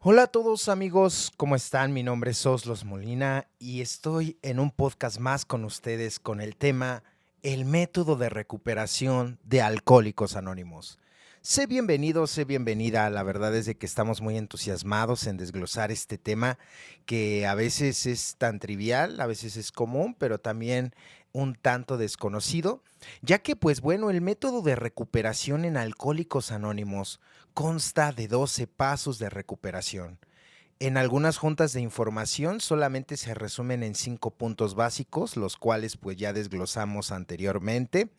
Hola a todos amigos, ¿cómo están? Mi nombre es Oslos Molina y estoy en un podcast más con ustedes con el tema El método de recuperación de Alcohólicos Anónimos. Sé bienvenido, sé bienvenida. La verdad es de que estamos muy entusiasmados en desglosar este tema que a veces es tan trivial, a veces es común, pero también un tanto desconocido, ya que pues bueno, el método de recuperación en Alcohólicos Anónimos consta de 12 pasos de recuperación. En algunas juntas de información solamente se resumen en 5 puntos básicos, los cuales pues ya desglosamos anteriormente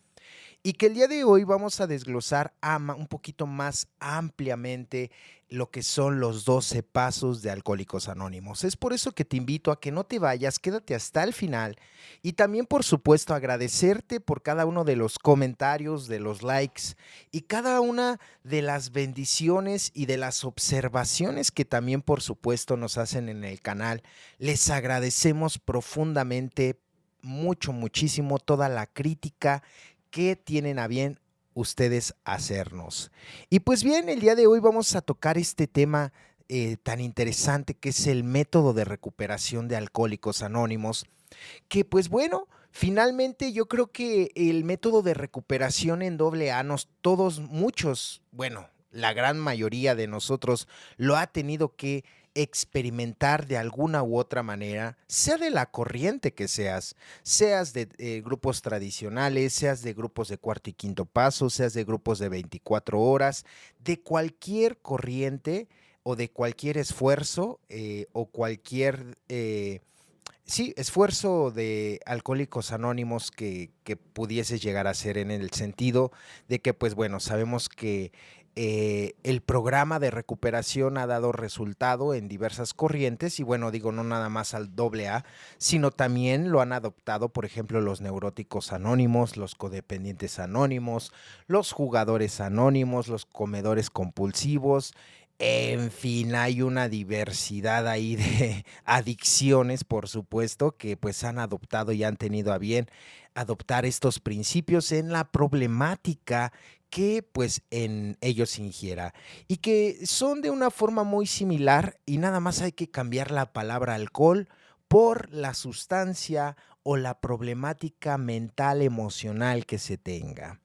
y que el día de hoy vamos a desglosar un poquito más ampliamente lo que son los 12 pasos de Alcohólicos Anónimos. Es por eso que te invito a que no te vayas, quédate hasta el final y también por supuesto agradecerte por cada uno de los comentarios, de los likes y cada una de las bendiciones y de las observaciones que también por supuesto nos hacen en el canal. Les agradecemos profundamente, mucho, muchísimo toda la crítica que tienen a bien ustedes hacernos. Y pues bien, el día de hoy vamos a tocar este tema tan interesante que es el método de recuperación de Alcohólicos Anónimos, que pues bueno, finalmente yo creo que el método de recuperación en AA, todos, muchos, bueno, la gran mayoría de nosotros lo ha tenido que experimentar de alguna u otra manera, sea de la corriente que seas, seas de grupos tradicionales, seas de grupos de cuarto y quinto paso, seas de grupos de 24 horas, de cualquier corriente o de cualquier esfuerzo o cualquier sí, esfuerzo de Alcohólicos Anónimos que pudieses llegar a ser en el sentido de que, pues bueno, sabemos que el programa de recuperación ha dado resultado en diversas corrientes y bueno, digo, no nada más al AA, sino también lo han adoptado, por ejemplo, los neuróticos anónimos, los codependientes anónimos, los jugadores anónimos, los comedores compulsivos. En fin, hay una diversidad ahí de adicciones, por supuesto, que pues han adoptado y han tenido a bien adoptar estos principios en la problemática que pues en ellos ingiera y que son de una forma muy similar y nada más hay que cambiar la palabra alcohol por la sustancia o la problemática mental emocional que se tenga.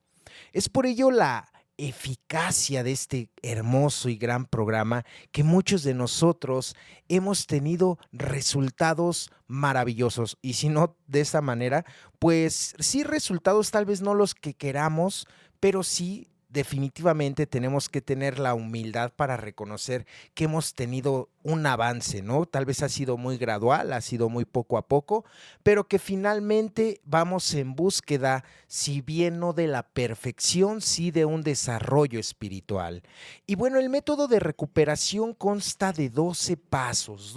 Es por ello la eficacia de este hermoso y gran programa que muchos de nosotros hemos tenido resultados maravillosos. Y si no de esa manera, pues sí resultados tal vez no los que queramos, pero sí definitivamente tenemos que tener la humildad para reconocer que hemos tenido un avance, ¿no? Tal vez ha sido muy gradual, ha sido muy poco a poco, pero que finalmente vamos en búsqueda, si bien no de la perfección, sí de un desarrollo espiritual. Y bueno, el método de recuperación consta de 12 pasos,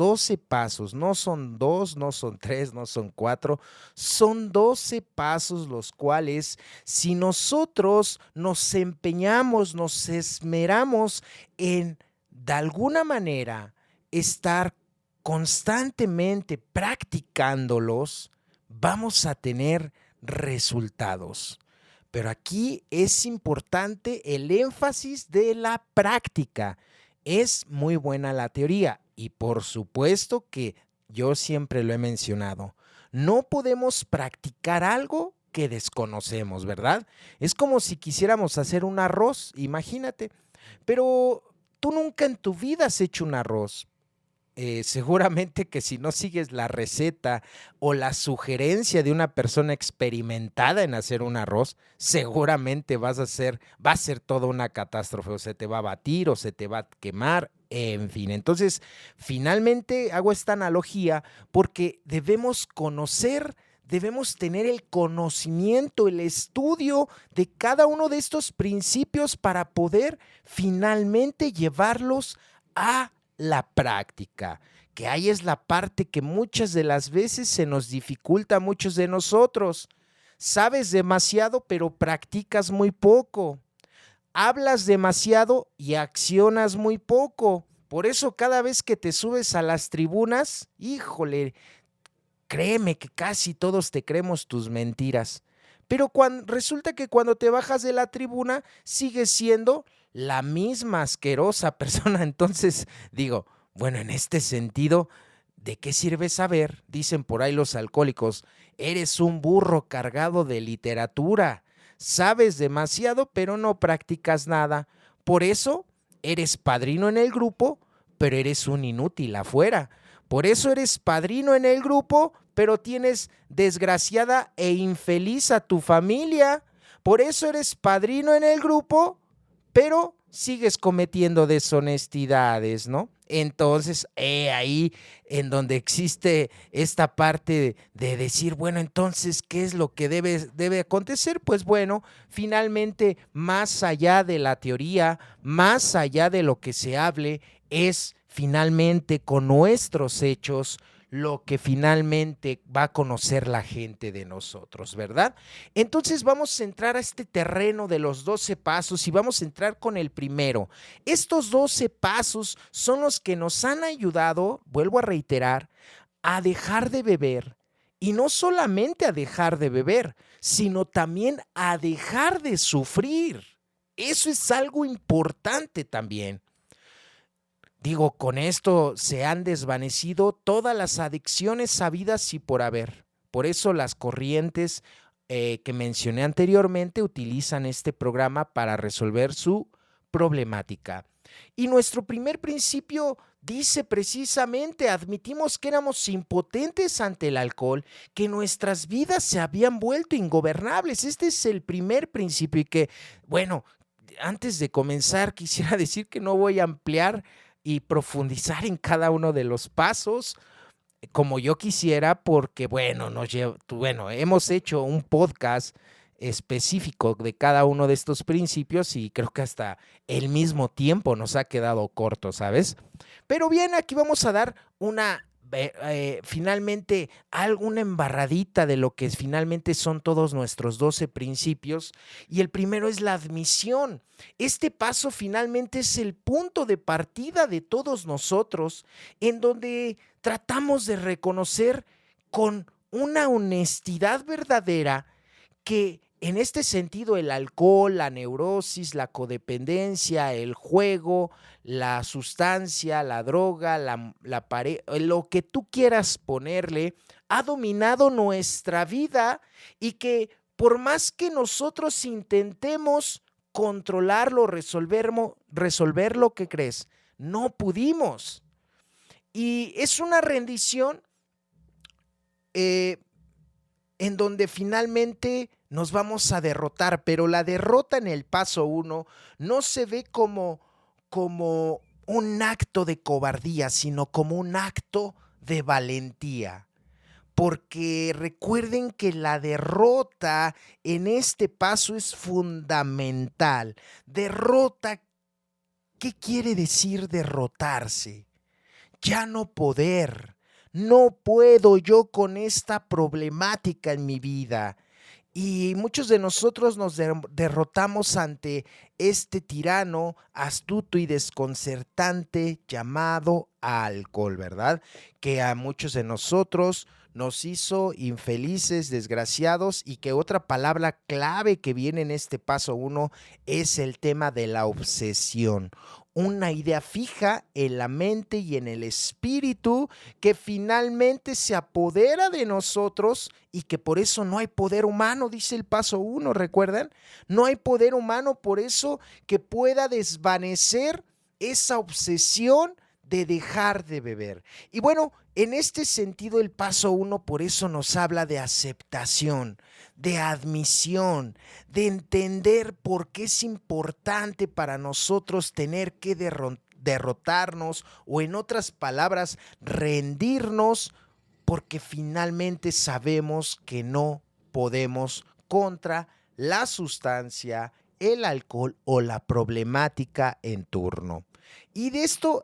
no son dos, no son tres, no son cuatro, son 12 pasos los cuales si nosotros nos empeñamos, nos esmeramos en de alguna manera estar constantemente practicándolos, vamos a tener resultados. Pero aquí es importante el énfasis de la práctica. Es muy buena la teoría y por supuesto que yo siempre lo he mencionado. No podemos practicar algo que desconocemos, ¿verdad? Es como si quisiéramos hacer un arroz, imagínate, pero tú nunca en tu vida has hecho un arroz. Seguramente que si no sigues la receta o la sugerencia de una persona experimentada en hacer un arroz, seguramente va a ser toda una catástrofe, o se te va a batir o se te va a quemar, en fin. Entonces, finalmente hago esta analogía porque debemos conocer, debemos tener el conocimiento, el estudio de cada uno de estos principios para poder finalmente llevarlos a la práctica, que ahí es la parte que muchas de las veces se nos dificulta a muchos de nosotros. Sabes demasiado, pero practicas muy poco. Hablas demasiado y accionas muy poco. Por eso cada vez que te subes a las tribunas, híjole, créeme que casi todos te creemos tus mentiras. Pero resulta que cuando te bajas de la tribuna, sigues siendo la misma asquerosa persona. Entonces, digo, Bueno, en este sentido, ¿de qué sirve saber? Dicen por ahí los alcohólicos, eres un burro cargado de literatura, sabes demasiado, pero no practicas nada. Por eso eres padrino en el grupo, pero eres un inútil afuera. Por eso eres padrino en el grupo, pero tienes desgraciada e infeliz a tu familia. Por eso eres padrino en el grupo, pero sigues cometiendo deshonestidades, ¿no? Entonces, ahí en donde existe esta parte de decir, bueno, entonces, ¿qué es lo que debe acontecer? Pues bueno, finalmente, más allá de la teoría, más allá de lo que se hable, es finalmente con nuestros hechos lo que finalmente va a conocer la gente de nosotros, ¿verdad? Entonces vamos a entrar a este terreno de los 12 pasos y vamos a entrar con el primero. Estos 12 pasos son los que nos han ayudado, vuelvo a reiterar, a dejar de beber. Y no solamente a dejar de beber, sino también a dejar de sufrir. Eso es algo importante también. Digo, con esto se han desvanecido todas las adicciones sabidas y por haber. Por eso las corrientes que mencioné anteriormente utilizan este programa para resolver su problemática. Y nuestro primer principio dice precisamente, admitimos que éramos impotentes ante el alcohol, que nuestras vidas se habían vuelto ingobernables. Este es el primer principio y que, bueno, antes de comenzar quisiera decir que no voy a ampliar y profundizar en cada uno de los pasos como yo quisiera, porque bueno, hemos hecho un podcast específico de cada uno de estos principios y creo que hasta el mismo tiempo nos ha quedado corto, ¿sabes? Pero bien, aquí vamos a dar finalmente alguna embarradita de lo que finalmente son todos nuestros 12 principios, y el primero es la admisión. Este paso finalmente es el punto de partida de todos nosotros, en donde tratamos de reconocer con una honestidad verdadera que en este sentido el alcohol, la neurosis, la codependencia, el juego, la sustancia, la droga, la pareja, lo que tú quieras ponerle, ha dominado nuestra vida y que por más que nosotros intentemos controlarlo, resolverlo, ¿qué crees? No pudimos. Y es una rendición en donde finalmente nos vamos a derrotar, pero la derrota en el paso 1 no se ve como un acto de cobardía, sino como un acto de valentía. Porque recuerden que la derrota en este paso es fundamental. Derrota, ¿qué quiere decir derrotarse? Ya no poder. No puedo yo con esta problemática en mi vida. Y muchos de nosotros nos derrotamos ante este tirano astuto y desconcertante llamado alcohol, ¿verdad? Que a muchos de nosotros nos hizo infelices, desgraciados, y que otra palabra clave que viene en este paso 1 es el tema de la obsesión. Una idea fija en la mente y en el espíritu que finalmente se apodera de nosotros y que por eso no hay poder humano, dice el paso 1, ¿recuerdan? No hay poder humano por eso que pueda desvanecer esa obsesión de dejar de beber. Y bueno, en este sentido el paso 1 por eso nos habla de aceptación, de admisión, de entender por qué es importante para nosotros tener que derrotarnos, o en otras palabras, rendirnos, porque finalmente sabemos que no podemos contra la sustancia, el alcohol o la problemática en turno. Y de esto,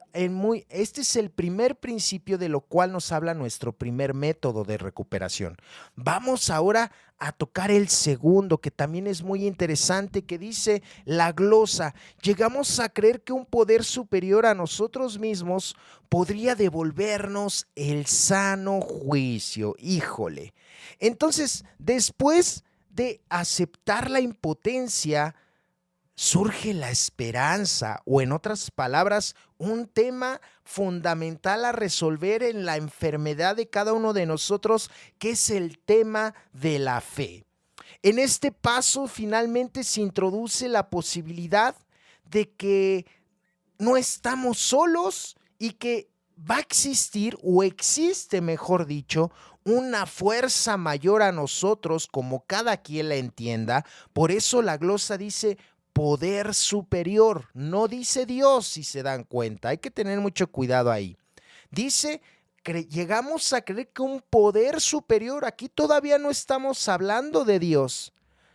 este es el primer principio de lo cual nos habla nuestro primer método de recuperación. Vamos ahora a tocar el segundo, que también es muy interesante, que dice la glosa. Llegamos a creer que un poder superior a nosotros mismos podría devolvernos el sano juicio. Híjole. Entonces, después de aceptar la impotencia, surge la esperanza, o en otras palabras, un tema fundamental a resolver en la enfermedad de cada uno de nosotros, que es el tema de la fe. En este paso finalmente se introduce la posibilidad de que no estamos solos y que va a existir, o existe, mejor dicho, una fuerza mayor a nosotros, como cada quien la entienda. Por eso la glosa dice poder superior, no dice Dios, si se dan cuenta. Hay que tener mucho cuidado ahí. Dice, llegamos a creer que un poder superior, aquí todavía no estamos hablando de Dios.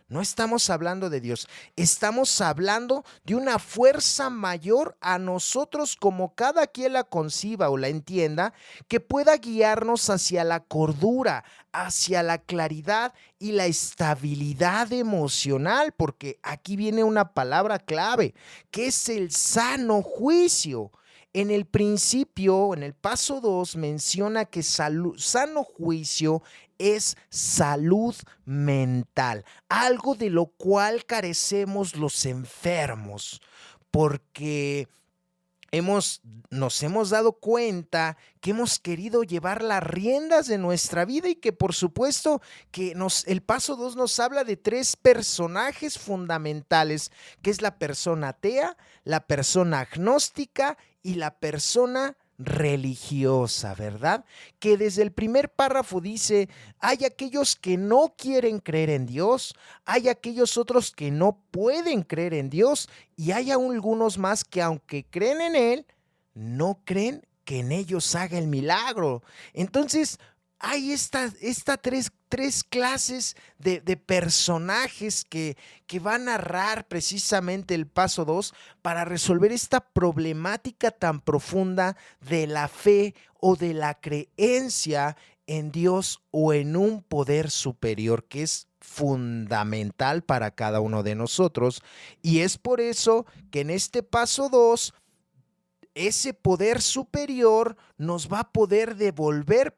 No estamos hablando de Dios, estamos hablando de una fuerza mayor a nosotros, como cada quien la conciba o la entienda, que pueda guiarnos hacia la cordura, hacia la claridad y la estabilidad emocional, porque aquí viene una palabra clave, que es el sano juicio. En el principio, en el paso 2, menciona que sano juicio es salud mental, algo de lo cual carecemos los enfermos, porque nos hemos dado cuenta que hemos querido llevar las riendas de nuestra vida, y que por supuesto que el paso 2 nos habla de 3 personajes fundamentales, que es la persona atea, la persona agnóstica y la persona religiosa, ¿verdad? Que desde el primer párrafo dice, hay aquellos que no quieren creer en Dios, hay aquellos otros que no pueden creer en Dios, y hay algunos más que, aunque creen en Él, no creen que en ellos haga el milagro. Entonces, hay tres clases de personajes que va a narrar precisamente el paso 2 para resolver esta problemática tan profunda de la fe o de la creencia en Dios o en un poder superior, que es fundamental para cada uno de nosotros. Y es por eso que en este paso 2 ese poder superior nos va a poder devolver,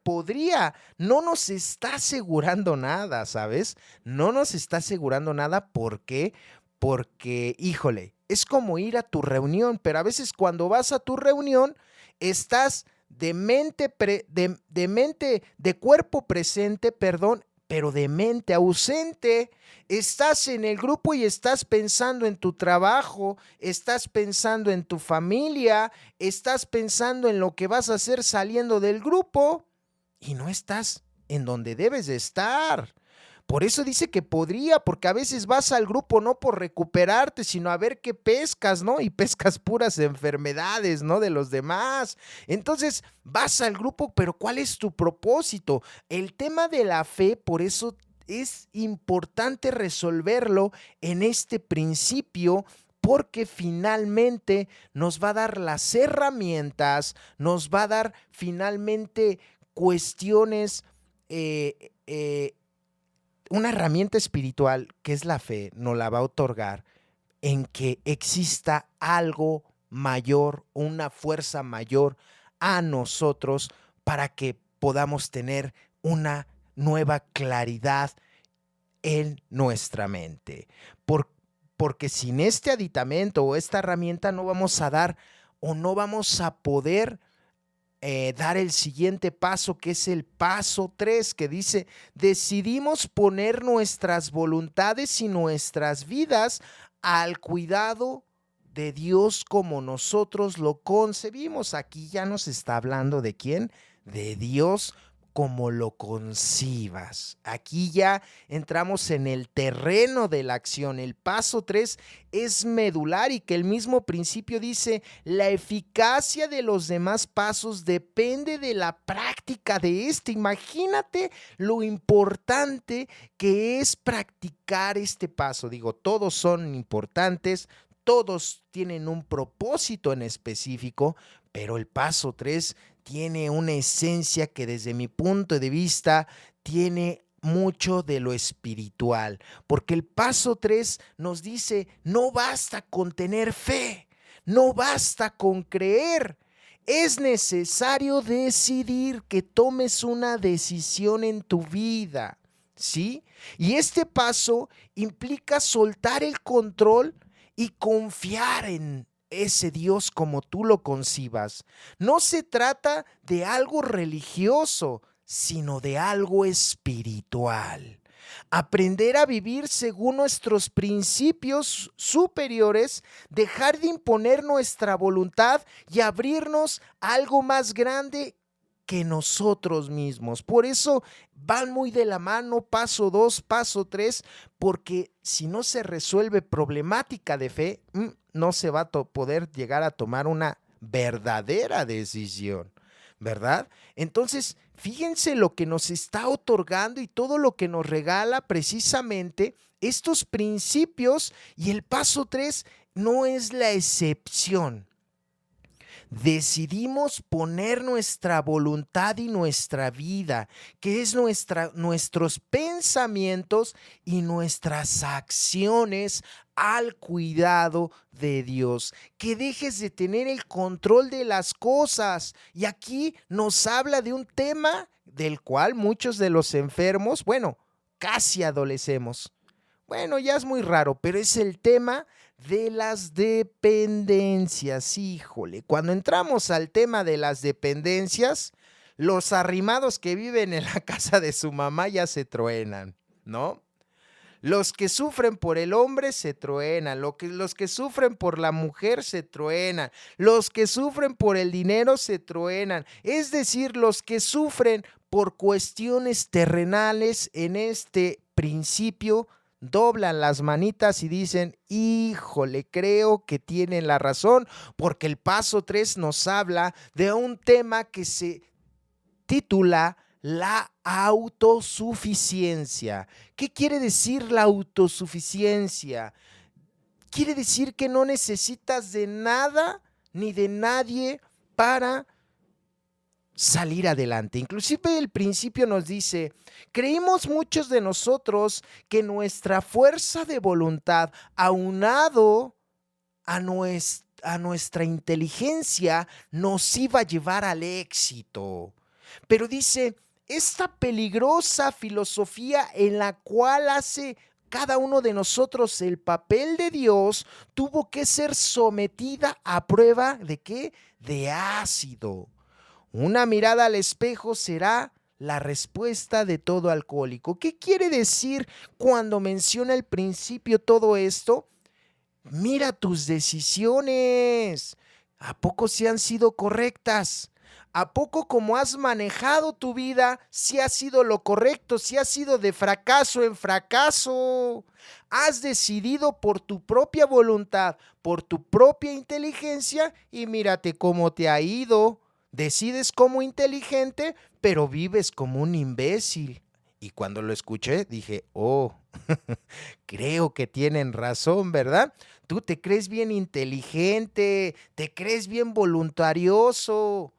no nos está asegurando nada, ¿sabes? No nos está asegurando nada. ¿Por qué? Porque, híjole, es como ir a tu reunión, pero a veces cuando vas a tu reunión estás de cuerpo presente, perdón, pero de mente ausente. Estás en el grupo y estás pensando en tu trabajo, estás pensando en tu familia, estás pensando en lo que vas a hacer saliendo del grupo, y no estás en donde debes de estar. Por eso dice que podría, porque a veces vas al grupo no por recuperarte, sino a ver qué pescas, ¿no? Y pescas puras enfermedades, ¿no? De los demás. Entonces vas al grupo, pero ¿cuál es tu propósito? El tema de la fe, por eso es importante resolverlo en este principio, porque finalmente nos va a dar las herramientas, nos va a dar finalmente cuestiones, una herramienta espiritual, que es la fe, nos la va a otorgar en que exista algo mayor, una fuerza mayor a nosotros, para que podamos tener una nueva claridad en nuestra mente. Porque sin este aditamento o esta herramienta no vamos a dar, o no vamos a poder dar el siguiente paso, que es el paso 3, que dice, decidimos poner nuestras voluntades y nuestras vidas al cuidado de Dios como nosotros lo concebimos. Aquí ya nos está hablando de quién, de Dios como lo concibas. Aquí ya entramos en el terreno de la acción. El paso 3 es medular, y que el mismo principio dice, la eficacia de los demás pasos depende de la práctica de este. Imagínate lo importante que es practicar este paso. Digo, todos son importantes, todos tienen un propósito en específico, pero el paso 3 tiene una esencia que, desde mi punto de vista, tiene mucho de lo espiritual, porque el paso 3 nos dice, no basta con tener fe, no basta con creer, es necesario decidir, que tomes una decisión en tu vida, ¿sí? Y este paso implica soltar el control y confiar en ese Dios como tú lo concibas. No se trata de algo religioso, sino de algo espiritual. Aprender a vivir según nuestros principios superiores, dejar de imponer nuestra voluntad y abrirnos a algo más grande que nosotros mismos. Por eso van muy de la mano, paso 2, paso 3, porque si no se resuelve problemática de fe, no se va a poder llegar a tomar una verdadera decisión, ¿verdad? Entonces, fíjense lo que nos está otorgando y todo lo que nos regala precisamente estos principios, y el paso 3 no es la excepción. Decidimos poner nuestra voluntad y nuestra vida, que es nuestros pensamientos y nuestras acciones, al cuidado de Dios. Que dejes de tener el control de las cosas. Y aquí nos habla de un tema del cual muchos de los enfermos, bueno, casi adolecemos. Bueno, ya es muy raro, pero es el tema de las dependencias. Híjole, cuando entramos al tema de las dependencias, los arrimados que viven en la casa de su mamá ya se truenan, ¿no? Los que sufren por el hombre se truenan, los que sufren por la mujer se truenan, los que sufren por el dinero se truenan, es decir, los que sufren por cuestiones terrenales en este principio doblan las manitas y dicen, híjole, creo que tienen la razón, porque el paso 3 nos habla de un tema que se titula la autosuficiencia. ¿Qué quiere decir la autosuficiencia? Quiere decir que no necesitas de nada ni de nadie para salir adelante. Inclusive el principio nos dice, creímos muchos de nosotros que nuestra fuerza de voluntad, aunado a nuestra inteligencia, nos iba a llevar al éxito. Pero dice, esta peligrosa filosofía en la cual hace cada uno de nosotros el papel de Dios, tuvo que ser sometida a prueba ¿de qué? De ácido. Una mirada al espejo será la respuesta de todo alcohólico. ¿Qué quiere decir cuando menciona al principio todo esto? Mira tus decisiones. ¿A poco sí han sido correctas? ¿A poco como has manejado tu vida, si ha sido lo correcto, si ha sido de fracaso en fracaso? Has decidido por tu propia voluntad, por tu propia inteligencia y mírate cómo te ha ido. Decides como inteligente, pero vives como un imbécil. Y cuando lo escuché, dije, oh, creo que tienen razón, ¿verdad? Tú te crees bien inteligente, te crees bien voluntarioso.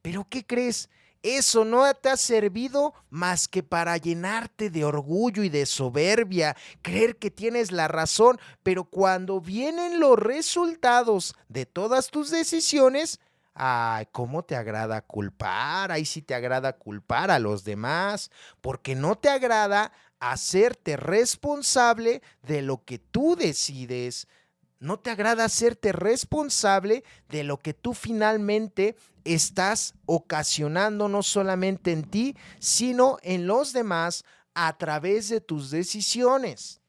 ¿Pero qué crees? Eso no te ha servido más que para llenarte de orgullo y de soberbia, creer que tienes la razón, pero cuando vienen los resultados de todas tus decisiones, ay, ¿cómo te agrada culpar? Ahí sí te agrada culpar a los demás, porque no te agrada hacerte responsable de lo que tú decides. No te agrada hacerte responsable de lo que tú finalmente estás ocasionando, no solamente en ti, sino en los demás a través de tus decisiones,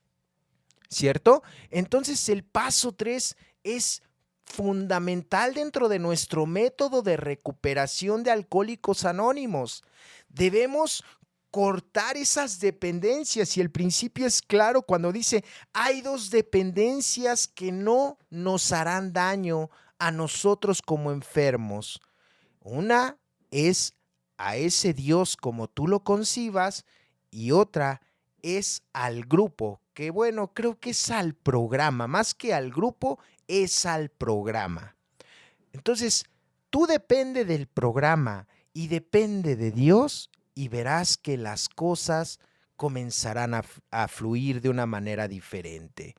¿cierto? Entonces el paso 3 es fundamental dentro de nuestro método de recuperación de Alcohólicos Anónimos. Debemos cortar esas dependencias, y el principio es claro cuando dice, hay dos dependencias que no nos harán daño a nosotros como enfermos. Una es a ese Dios como tú lo concibas, y otra es al grupo, que bueno, creo que es al programa, más que al grupo, es al programa. Entonces, tú depende del programa y depende de Dios, y verás que las cosas comenzarán a fluir de una manera diferente.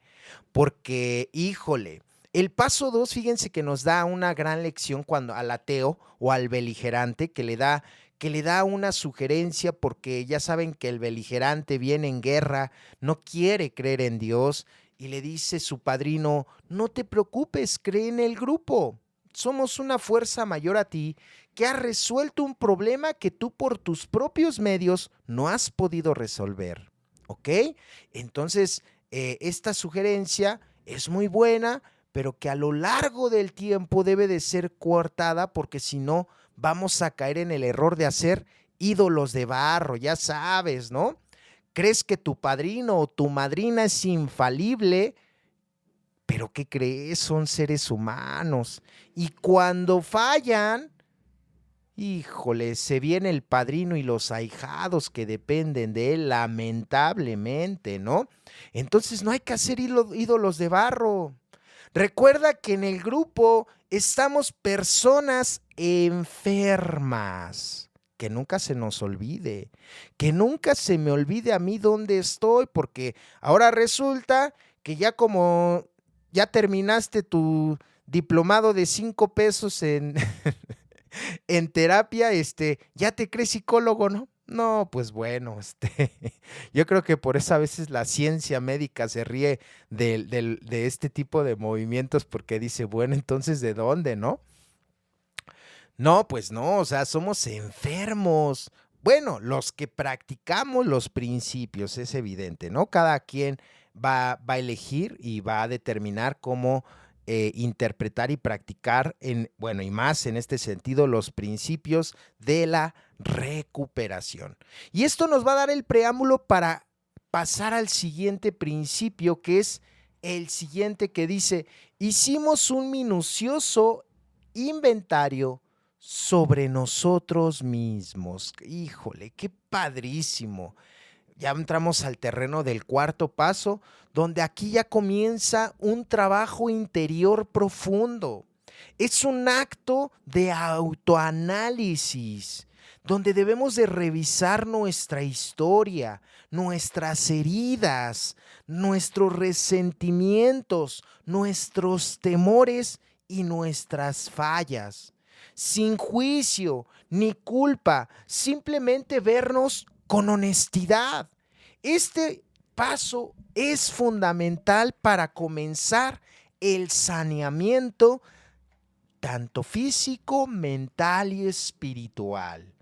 Porque, híjole, el paso 2, fíjense que nos da una gran lección cuando al ateo o al beligerante que le da una sugerencia, porque ya saben que el beligerante viene en guerra, no quiere creer en Dios, y le dice su padrino: no te preocupes, cree en el grupo. Somos una fuerza mayor a ti que ha resuelto un problema que tú por tus propios medios no has podido resolver. ¿Ok? Entonces, esta sugerencia es muy buena, pero que a lo largo del tiempo debe de ser cortada, porque si no vamos a caer en el error de hacer ídolos de barro, ya sabes, ¿no? Crees que tu padrino o tu madrina es infalible, pero ¿qué crees? Son seres humanos. Y cuando fallan, híjole, se viene el padrino y los ahijados que dependen de él, lamentablemente, ¿no? Entonces no hay que hacer ídolos de barro. Recuerda que en el grupo estamos personas enfermas. Que nunca se nos olvide, que nunca se me olvide a mí dónde estoy, porque ahora resulta que ya terminaste tu diplomado de 5 pesos en terapia, ya te crees psicólogo, ¿no? No, pues bueno, yo creo que por eso a veces la ciencia médica se ríe de este tipo de movimientos, porque dice, bueno, entonces, ¿de dónde, no? No, pues no, o sea, somos enfermos. Bueno, los que practicamos los principios, es evidente, ¿no? Cada quien va a elegir y va a determinar cómo interpretar y practicar, bueno, y más en este sentido, los principios de la recuperación. Y esto nos va a dar el preámbulo para pasar al siguiente principio, que es el siguiente, que dice: hicimos un minucioso inventario sobre nosotros mismos. Híjole, qué padrísimo. Ya entramos al terreno del cuarto paso, donde aquí ya comienza un trabajo interior profundo. Es un acto de autoanálisis, donde debemos de revisar nuestra historia, nuestras heridas, nuestros resentimientos, nuestros temores y nuestras fallas, sin juicio ni culpa, simplemente vernos con honestidad. Este paso es fundamental para comenzar el saneamiento tanto físico, mental y espiritual.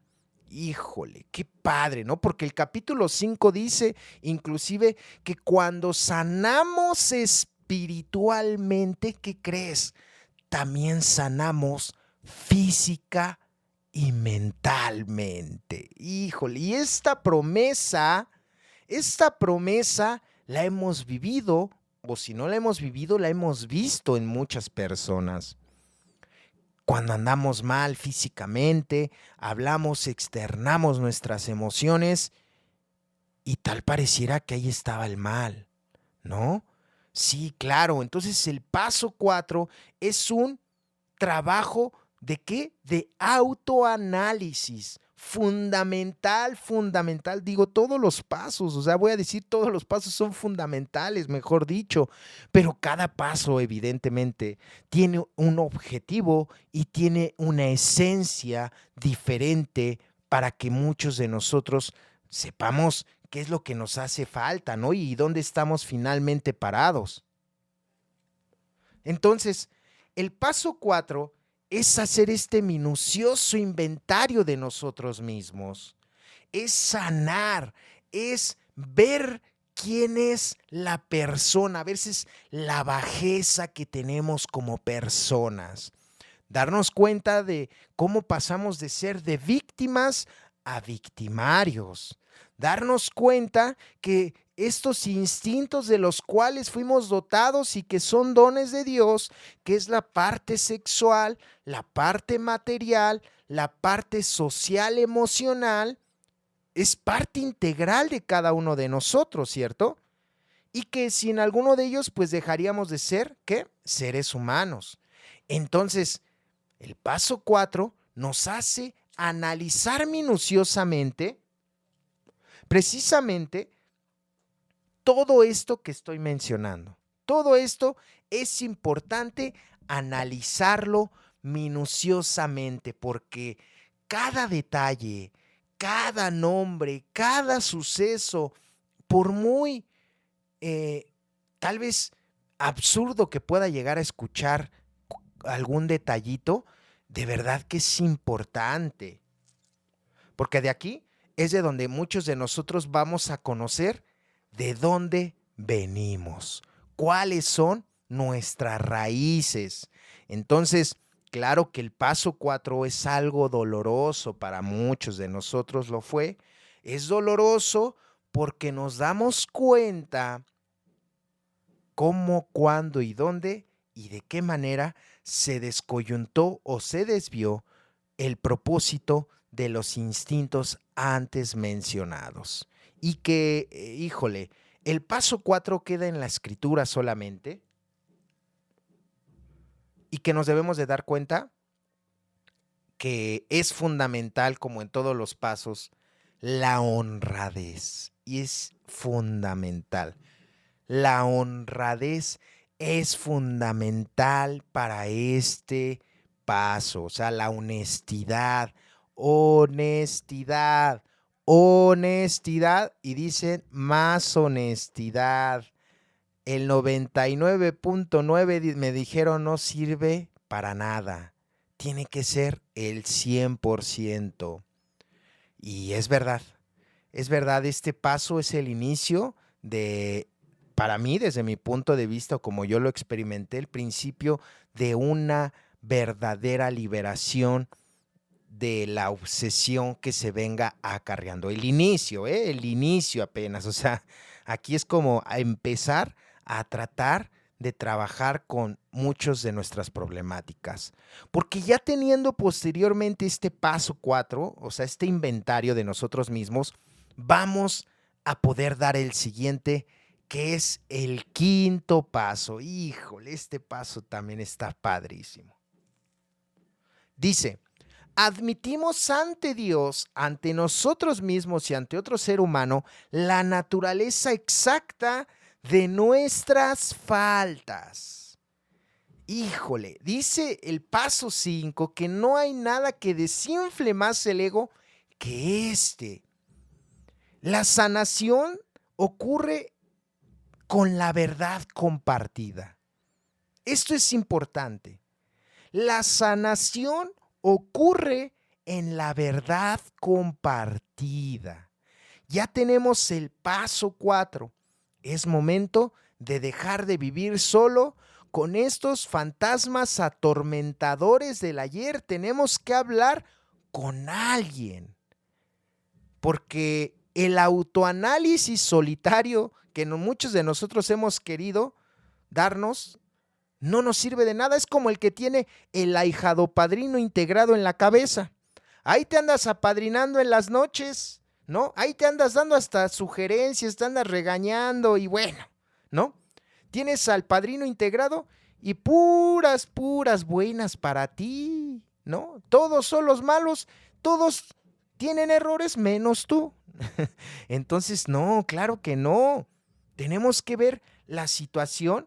Híjole, qué padre, ¿no? Porque el capítulo 5 dice inclusive que cuando sanamos espiritualmente, ¿qué crees? También sanamos física y mentalmente. Híjole, y esta promesa la hemos vivido, o si no la hemos vivido, la hemos visto en muchas personas. Cuando andamos mal físicamente, hablamos, externamos nuestras emociones y tal pareciera que ahí estaba el mal, ¿no? Sí, claro. Entonces el paso 4 es un trabajo ¿de qué? De autoanálisis. Fundamental, fundamental. Digo, todos los pasos, o sea, voy a decir, todos los pasos son fundamentales, mejor dicho, pero cada paso evidentemente tiene un objetivo y tiene una esencia diferente para que muchos de nosotros sepamos qué es lo que nos hace falta, ¿no? Y dónde estamos finalmente parados. Entonces, el paso 4 es hacer este minucioso inventario de nosotros mismos. Es sanar, es ver quién es la persona, a veces la bajeza que tenemos como personas. Darnos cuenta de cómo pasamos de ser de víctimas a victimarios. Darnos cuenta que estos instintos de los cuales fuimos dotados y que son dones de Dios, que es la parte sexual, la parte material, la parte social, emocional, es parte integral de cada uno de nosotros, ¿cierto? Y que sin alguno de ellos, pues dejaríamos de ser, ¿qué? Seres humanos. Entonces, el paso 4 nos hace analizar minuciosamente precisamente todo esto que estoy mencionando. Todo esto es importante analizarlo minuciosamente, porque cada detalle, cada nombre, cada suceso, por muy eh, tal vez absurdo que pueda llegar a escuchar algún detallito, de verdad que es importante. Porque de aquí es de donde muchos de nosotros vamos a conocer de dónde venimos, cuáles son nuestras raíces. Entonces, claro que el paso 4 es algo doloroso para muchos de nosotros, lo fue. Es doloroso porque nos damos cuenta cómo, cuándo y dónde y de qué manera se descoyuntó o se desvió el propósito de los instintos antes mencionados. Y que, híjole, el paso 4 queda en la escritura solamente y que nos debemos de dar cuenta que es fundamental, como en todos los pasos, la honradez. Y es fundamental. La honradez es fundamental para este paso, o sea, la honestidad, honestidad, honestidad, y dicen más honestidad. El 99.9 me dijeron no sirve para nada, tiene que ser el 100%. Y es verdad, este paso es el inicio de, para mí, desde mi punto de vista, como yo lo experimenté, el principio de una verdadera liberación de la obsesión que se venga acarreando. El inicio apenas. O sea, aquí es como a empezar a tratar de trabajar con muchas de nuestras problemáticas. Porque ya teniendo posteriormente este paso 4, o sea, este inventario de nosotros mismos, vamos a poder dar el siguiente, que es el quinto paso. Híjole, este paso también está padrísimo. Dice, admitimos ante Dios, ante nosotros mismos y ante otro ser humano, la naturaleza exacta de nuestras faltas. Híjole, dice el paso 5 que no hay nada que desinfle más el ego que este. La sanación ocurre con la verdad compartida. Esto es importante. La sanación ocurre en la verdad compartida. Ya tenemos el paso 4. Es momento de dejar de vivir solo con estos fantasmas atormentadores del ayer. Tenemos que hablar con alguien. Porque el autoanálisis solitario que muchos de nosotros hemos querido darnos no nos sirve de nada. Es como el que tiene el ahijado padrino integrado en la cabeza. Ahí te andas apadrinando en las noches, ¿no? Ahí te andas dando hasta sugerencias, te andas regañando y bueno, ¿no? Tienes al padrino integrado y puras buenas para ti, ¿no? Todos son los malos, todos tienen errores menos tú. Entonces, no, claro que no. Tenemos que ver la situación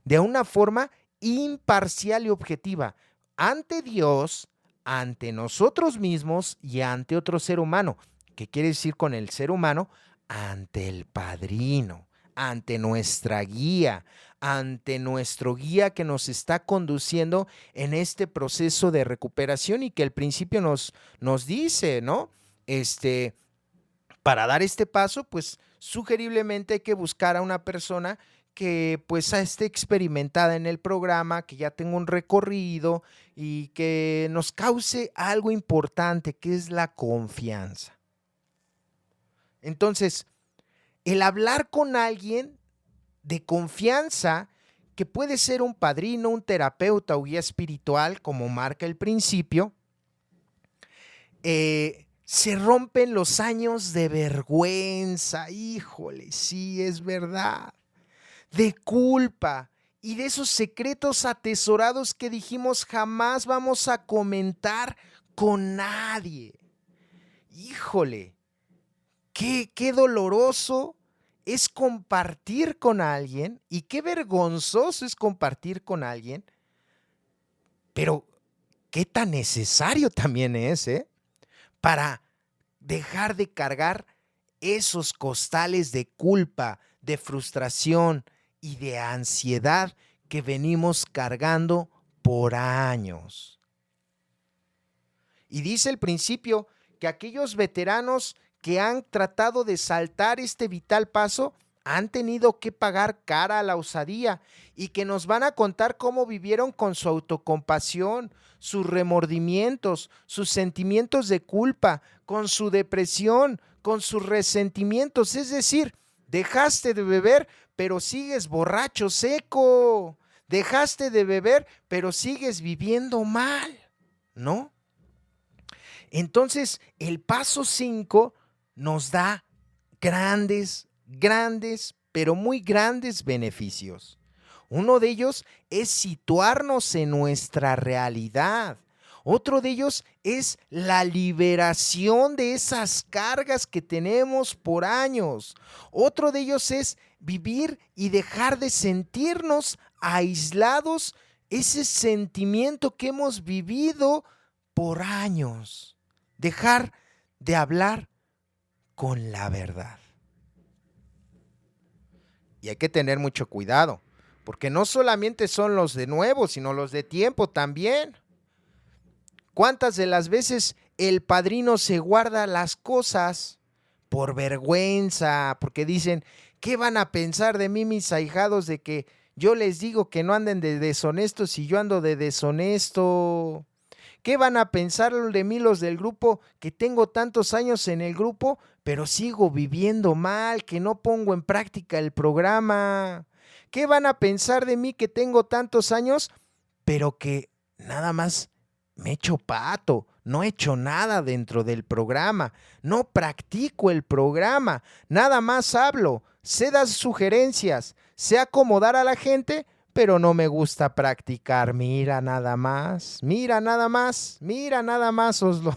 de una forma imparcial y objetiva ante Dios, ante nosotros mismos y ante otro ser humano. ¿Qué quiere decir con el ser humano? Ante el padrino, ante nuestra guía, ante nuestro guía que nos está conduciendo en este proceso de recuperación y que al principio nos dice, ¿no? Para dar este paso, pues sugeriblemente hay que buscar a una persona que pues esté experimentada en el programa, que ya tenga un recorrido y que nos cause algo importante, que es la confianza. Entonces, el hablar con alguien de confianza, que puede ser un padrino, un terapeuta o guía espiritual, como marca el principio, se rompen los años de vergüenza, híjole, sí, es verdad, de culpa y de esos secretos atesorados que dijimos jamás vamos a comentar con nadie. Híjole, qué doloroso es compartir con alguien y qué vergonzoso es compartir con alguien, pero qué tan necesario también es, para dejar de cargar esos costales de culpa, de frustración y de ansiedad que venimos cargando por años. Y dice el principio que aquellos veteranos que han tratado de saltar este vital paso han tenido que pagar cara a la osadía y que nos van a contar cómo vivieron con su autocompasión, sus remordimientos, sus sentimientos de culpa, con su depresión, con sus resentimientos. Es decir, dejaste de beber, pero sigues borracho seco. Dejaste de beber, pero sigues viviendo mal, ¿no? Entonces, el paso 5 nos da grandes, pero muy grandes beneficios. Uno de ellos es situarnos en nuestra realidad. Otro de ellos es la liberación de esas cargas que tenemos por años. Otro de ellos es vivir y dejar de sentirnos aislados, ese sentimiento que hemos vivido por años. Dejar de hablar con la verdad. Y hay que tener mucho cuidado, porque no solamente son los de nuevo, sino los de tiempo también. ¿Cuántas de las veces el padrino se guarda las cosas por vergüenza? Porque dicen, ¿qué van a pensar de mí mis ahijados de que yo les digo que no anden de deshonestos y yo ando de deshonesto? ¿Qué van a pensar de mí los del grupo que tengo tantos años en el grupo, pero sigo viviendo mal, que no pongo en práctica el programa? ¿Qué van a pensar de mí que tengo tantos años, pero que nada más me echo pato, no he hecho nada dentro del programa, no practico el programa, nada más hablo, sé dar sugerencias, sé acomodar a la gente, pero no me gusta practicar? Mira nada más, Oslo.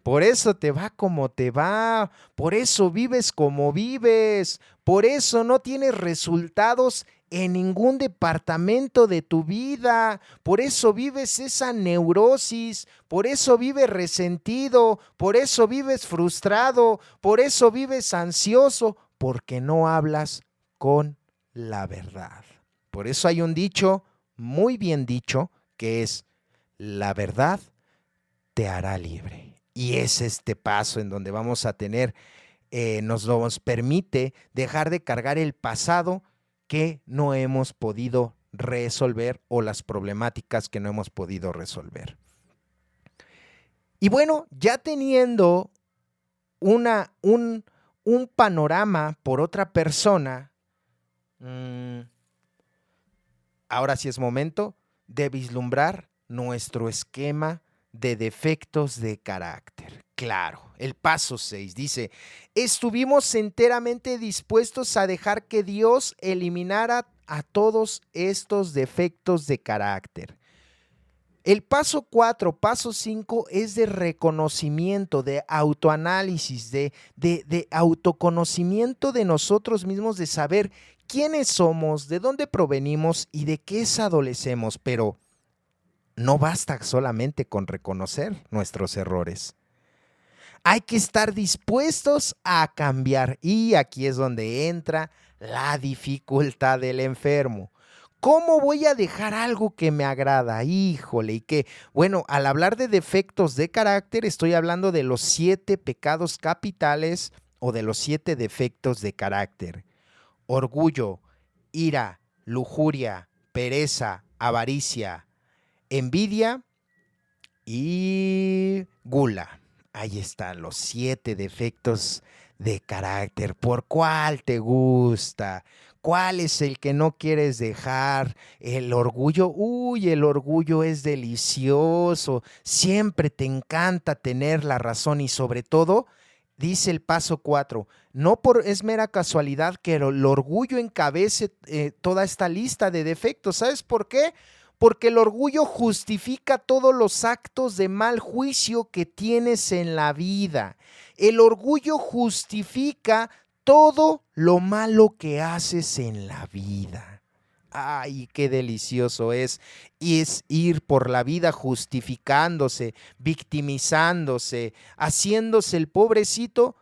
Por eso te va como te va, por eso vives como vives, por eso no tienes resultados en ningún departamento de tu vida, por eso vives esa neurosis, por eso vives resentido, por eso vives frustrado, por eso vives ansioso, porque no hablas con la verdad. Por eso hay un dicho, muy bien dicho, que es: la verdad te hará libre. Y es este paso en donde vamos a tener, nos permite dejar de cargar el pasado que no hemos podido resolver o las problemáticas que no hemos podido resolver. Y bueno, ya teniendo un panorama por otra persona, ahora sí es momento de vislumbrar nuestro esquema de defectos de carácter. Claro, el paso 6 dice: estuvimos enteramente dispuestos a dejar que Dios eliminara a todos estos defectos de carácter. El paso 4, paso 5 es de reconocimiento, de autoanálisis, de autoconocimiento de nosotros mismos, de saber quiénes somos, de dónde provenimos y de qué adolecemos. Pero no basta solamente con reconocer nuestros errores. Hay que estar dispuestos a cambiar, y aquí es donde entra la dificultad del enfermo. ¿Cómo voy a dejar algo que me agrada? Híjole, y que, bueno, al hablar de defectos de carácter, estoy hablando de los 7 pecados capitales o de los 7 defectos de carácter: orgullo, ira, lujuria, pereza, avaricia, envidia y gula. Ahí están los 7 defectos de carácter. ¿Por cuál te gusta? ¿Cuál es el que no quieres dejar? El orgullo. Uy, el orgullo es delicioso. Siempre te encanta tener la razón y sobre todo, dice el paso 4, es mera casualidad que el orgullo encabece toda esta lista de defectos. ¿Sabes por qué? Porque el orgullo justifica todos los actos de mal juicio que tienes en la vida. El orgullo justifica todo lo malo que haces en la vida. Ay, qué delicioso es ir por la vida justificándose, victimizándose, haciéndose el pobrecito,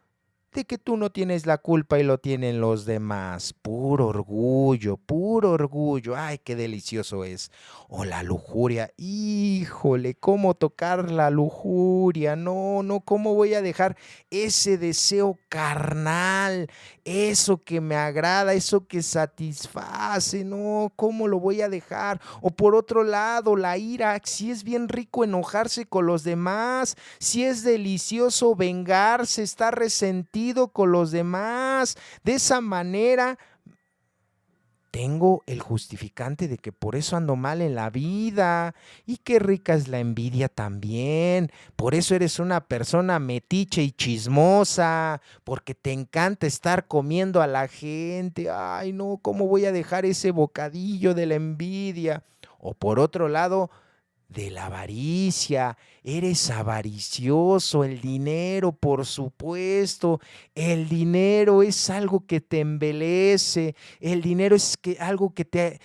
de que tú no tienes la culpa y lo tienen los demás. Puro orgullo, puro orgullo. Ay, qué delicioso es. O la lujuria. Híjole, ¿cómo tocar la lujuria? No, no, ¿cómo voy a dejar ese deseo carnal? Eso que me agrada, eso que satisface. No, ¿cómo lo voy a dejar? O por otro lado, la ira. Si es bien rico enojarse con los demás, si es delicioso vengarse, estar resentido con los demás. De esa manera tengo el justificante de que por eso ando mal en la vida. Y qué rica es la envidia también. Por eso eres una persona metiche y chismosa, porque te encanta estar comiendo a la gente. Ay, no, ¿cómo voy a dejar ese bocadillo de la envidia? O por otro lado, de la avaricia. Eres avaricioso, el dinero, por supuesto. El dinero es algo que te embelece, el dinero es algo que te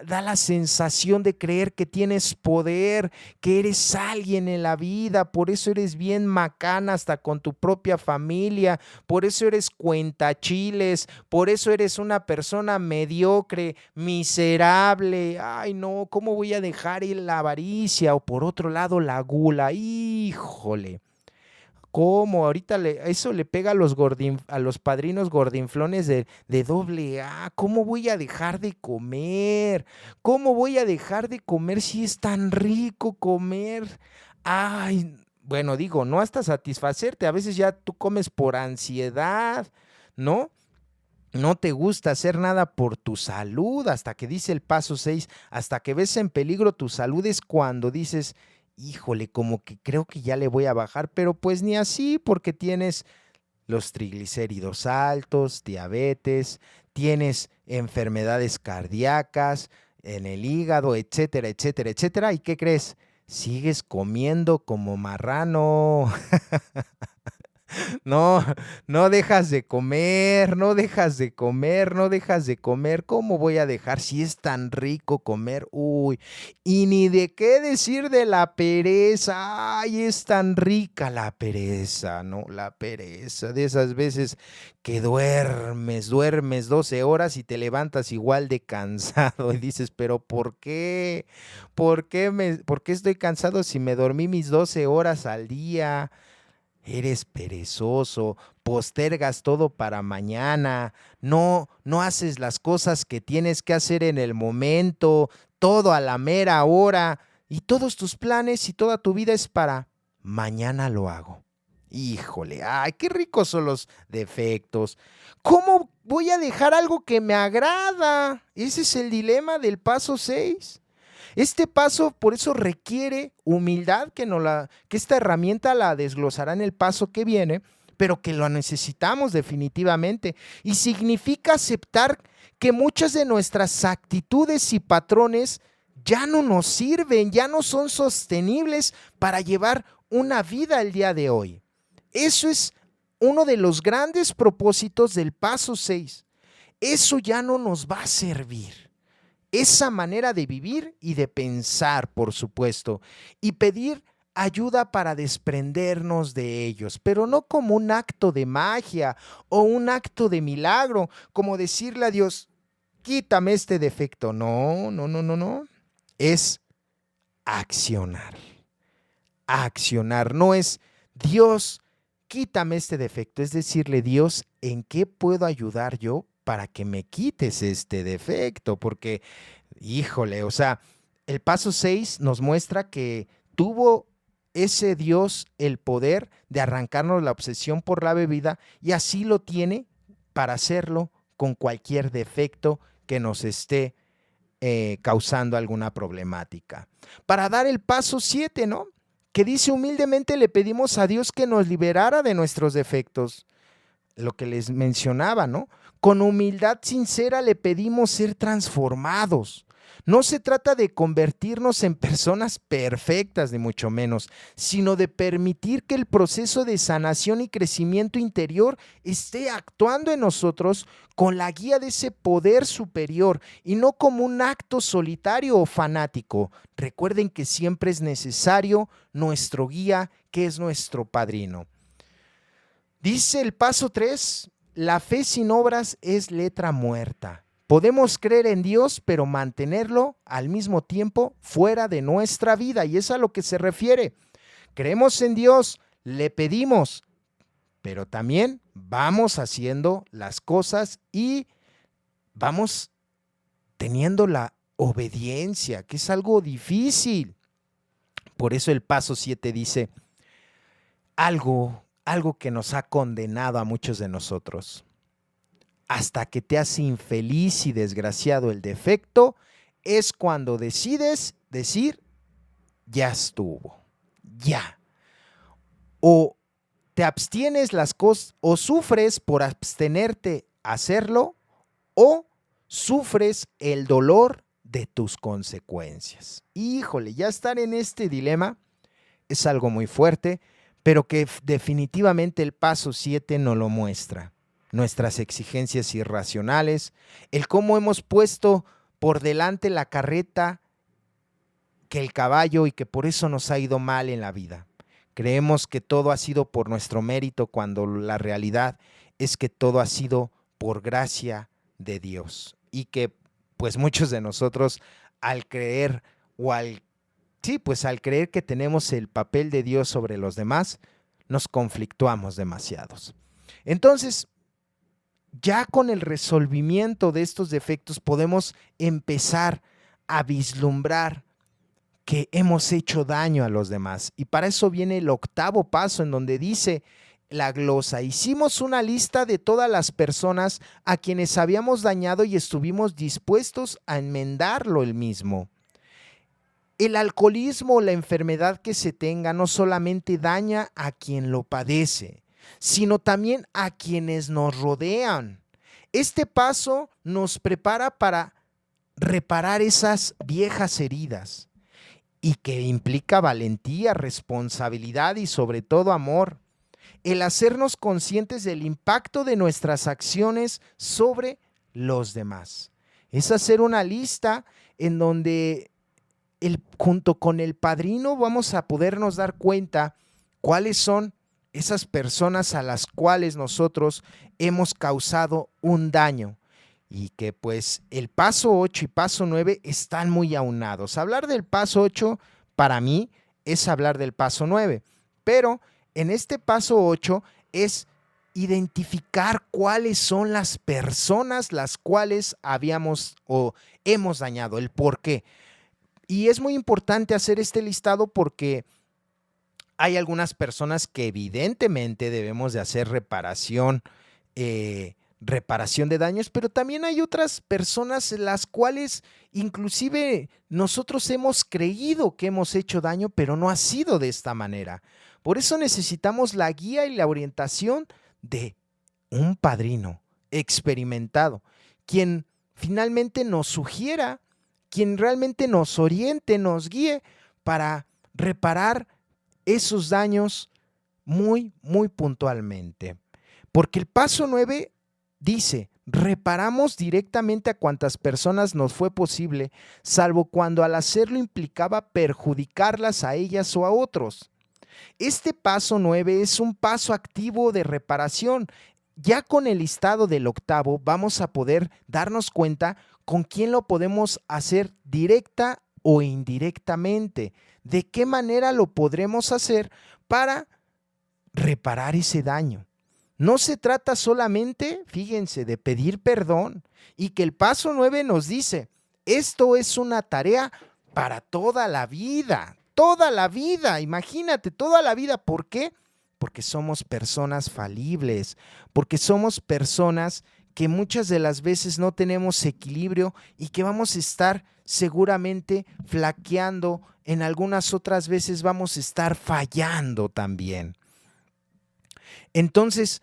da la sensación de creer que tienes poder, que eres alguien en la vida. Por eso eres bien macana hasta con tu propia familia, por eso eres cuentachiles, por eso eres una persona mediocre, miserable. Ay, no, ¿cómo voy a dejar la avaricia? O por otro lado, la gula. Híjole. ¿Cómo? Ahorita eso le pega a a los padrinos gordinflones de doble A. ¿Cómo voy a dejar de comer? ¿Cómo voy a dejar de comer si es tan rico comer? Ay, bueno, digo, no hasta satisfacerte. A veces ya tú comes por ansiedad, ¿no? No te gusta hacer nada por tu salud, hasta que dice el paso 6, hasta que ves en peligro tu salud es cuando dices, híjole, como que creo que ya le voy a bajar, pero pues ni así, porque tienes los triglicéridos altos, diabetes, tienes enfermedades cardíacas en el hígado, etcétera, etcétera, etcétera. ¿Y qué crees? Sigues comiendo como marrano. No, no dejas de comer, no dejas de comer, no dejas de comer. ¿Cómo voy a dejar si es tan rico comer? Uy, y ni de qué decir de la pereza. Ay, es tan rica la pereza, ¿no? La pereza, de esas veces que duermes 12 horas y te levantas igual de cansado y dices, pero ¿por qué? ¿Por qué estoy cansado si me dormí mis 12 horas al día? Eres perezoso, postergas todo para mañana, no haces las cosas que tienes que hacer en el momento, todo a la mera hora, y todos tus planes y toda tu vida es para mañana lo hago. Híjole, ay, qué ricos son los defectos. ¿Cómo voy a dejar algo que me agrada? Ese es el dilema del paso 6. Este paso por eso requiere humildad, que esta herramienta la desglosará en el paso que viene, pero que lo necesitamos definitivamente. Y significa aceptar que muchas de nuestras actitudes y patrones ya no nos sirven, ya no son sostenibles para llevar una vida el día de hoy. Eso es uno de los grandes propósitos del paso 6. Eso ya no nos va a servir. Esa manera de vivir y de pensar, por supuesto, y pedir ayuda para desprendernos de ellos, pero no como un acto de magia o un acto de milagro, como decirle a Dios, quítame este defecto. No, no, no, no, no. Es accionar. Accionar no es Dios, quítame este defecto, es decirle, Dios, ¿en qué puedo ayudar yo para que me quites este defecto? Porque, híjole, o sea, el paso 6 nos muestra que tuvo ese Dios el poder de arrancarnos la obsesión por la bebida y así lo tiene para hacerlo con cualquier defecto que nos esté causando alguna problemática. Para dar el paso 7, ¿no? Que dice humildemente le pedimos a Dios que nos liberara de nuestros defectos. Lo que les mencionaba, ¿no? Con humildad sincera le pedimos ser transformados. No se trata de convertirnos en personas perfectas, ni mucho menos, sino de permitir que el proceso de sanación y crecimiento interior esté actuando en nosotros con la guía de ese poder superior y no como un acto solitario o fanático. Recuerden que siempre es necesario nuestro guía, que es nuestro padrino. Dice el paso 3, la fe sin obras es letra muerta. Podemos creer en Dios, pero mantenerlo al mismo tiempo fuera de nuestra vida. Y es a lo que se refiere. Creemos en Dios, le pedimos, pero también vamos haciendo las cosas y vamos teniendo la obediencia, que es algo difícil. Por eso el paso 7 dice algo que nos ha condenado a muchos de nosotros. Hasta que te hace infeliz y desgraciado el defecto, es cuando decides decir, ya estuvo, ya. O te abstienes las cosas, o sufres por abstenerte a hacerlo, o sufres el dolor de tus consecuencias. Híjole, ya estar en este dilema es algo muy fuerte, pero que definitivamente el paso 7 nos lo muestra. Nuestras exigencias irracionales, el cómo hemos puesto por delante la carreta que el caballo y que por eso nos ha ido mal en la vida. Creemos que todo ha sido por nuestro mérito cuando la realidad es que todo ha sido por gracia de Dios y que pues muchos de nosotros al creer al creer que tenemos el papel de Dios sobre los demás, nos conflictuamos demasiados. Entonces, ya con el resolvimiento de estos defectos podemos empezar a vislumbrar que hemos hecho daño a los demás. Y para eso viene el octavo paso en donde dice la glosa: hicimos una lista de todas las personas a quienes habíamos dañado y estuvimos dispuestos a enmendarlo el mismo. El alcoholismo o la enfermedad que se tenga no solamente daña a quien lo padece, sino también a quienes nos rodean. Este paso nos prepara para reparar esas viejas heridas y que implica valentía, responsabilidad y sobre todo amor. El hacernos conscientes del impacto de nuestras acciones sobre los demás. Es hacer una lista en donde junto con el padrino vamos a podernos dar cuenta cuáles son esas personas a las cuales nosotros hemos causado un daño y que pues el paso 8 y paso 9 están muy aunados. Hablar del paso 8 para mí es hablar del paso 9, pero en este paso 8 es identificar cuáles son las personas las cuales habíamos o hemos dañado, el por qué. Y es muy importante hacer este listado porque hay algunas personas que evidentemente debemos de hacer reparación de daños, pero también hay otras personas las cuales inclusive nosotros hemos creído que hemos hecho daño, pero no ha sido de esta manera. Por eso necesitamos la guía y la orientación de un padrino experimentado, quien finalmente nos sugiera, quien realmente nos oriente, nos guíe para reparar esos daños muy, muy puntualmente. Porque el paso 9 dice, reparamos directamente a cuantas personas nos fue posible, salvo cuando al hacerlo implicaba perjudicarlas a ellas o a otros. Este paso 9 es un paso activo de reparación. Ya con el listado del octavo vamos a poder darnos cuenta con quién lo podemos hacer directa o indirectamente. ¿De qué manera lo podremos hacer para reparar ese daño? No se trata solamente, fíjense, de pedir perdón y que el paso 9 nos dice, esto es una tarea para toda la vida, imagínate, toda la vida. ¿Por qué? Porque somos personas falibles, porque somos personas que muchas de las veces no tenemos equilibrio y que vamos a estar seguramente flaqueando, en algunas otras veces vamos a estar fallando también. Entonces,